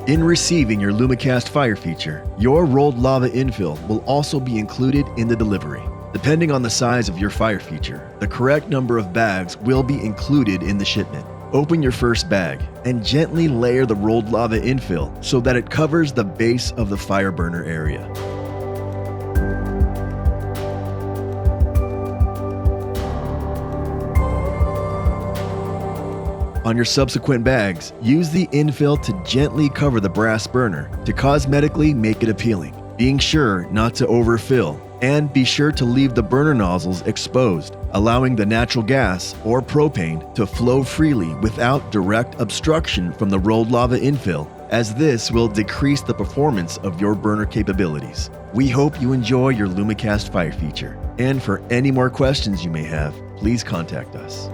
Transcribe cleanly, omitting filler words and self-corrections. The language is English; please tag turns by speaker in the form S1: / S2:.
S1: In receiving your Lumacast fire feature, your rolled lava infill will also be included in the delivery. Depending on the size of your fire feature, the correct number of bags will be included in the shipment. Open your first bag and gently layer the rolled lava infill so that it covers the base of the fire burner area. On your subsequent bags, use the infill to gently cover the brass burner to cosmetically make it appealing, being sure not to overfill, and be sure to leave the burner nozzles exposed, allowing the natural gas or propane to flow freely without direct obstruction from the rolled lava infill, as this will decrease the performance of your burner capabilities. We hope you enjoy your Lumacast fire feature, and for any more questions you may have, please contact us.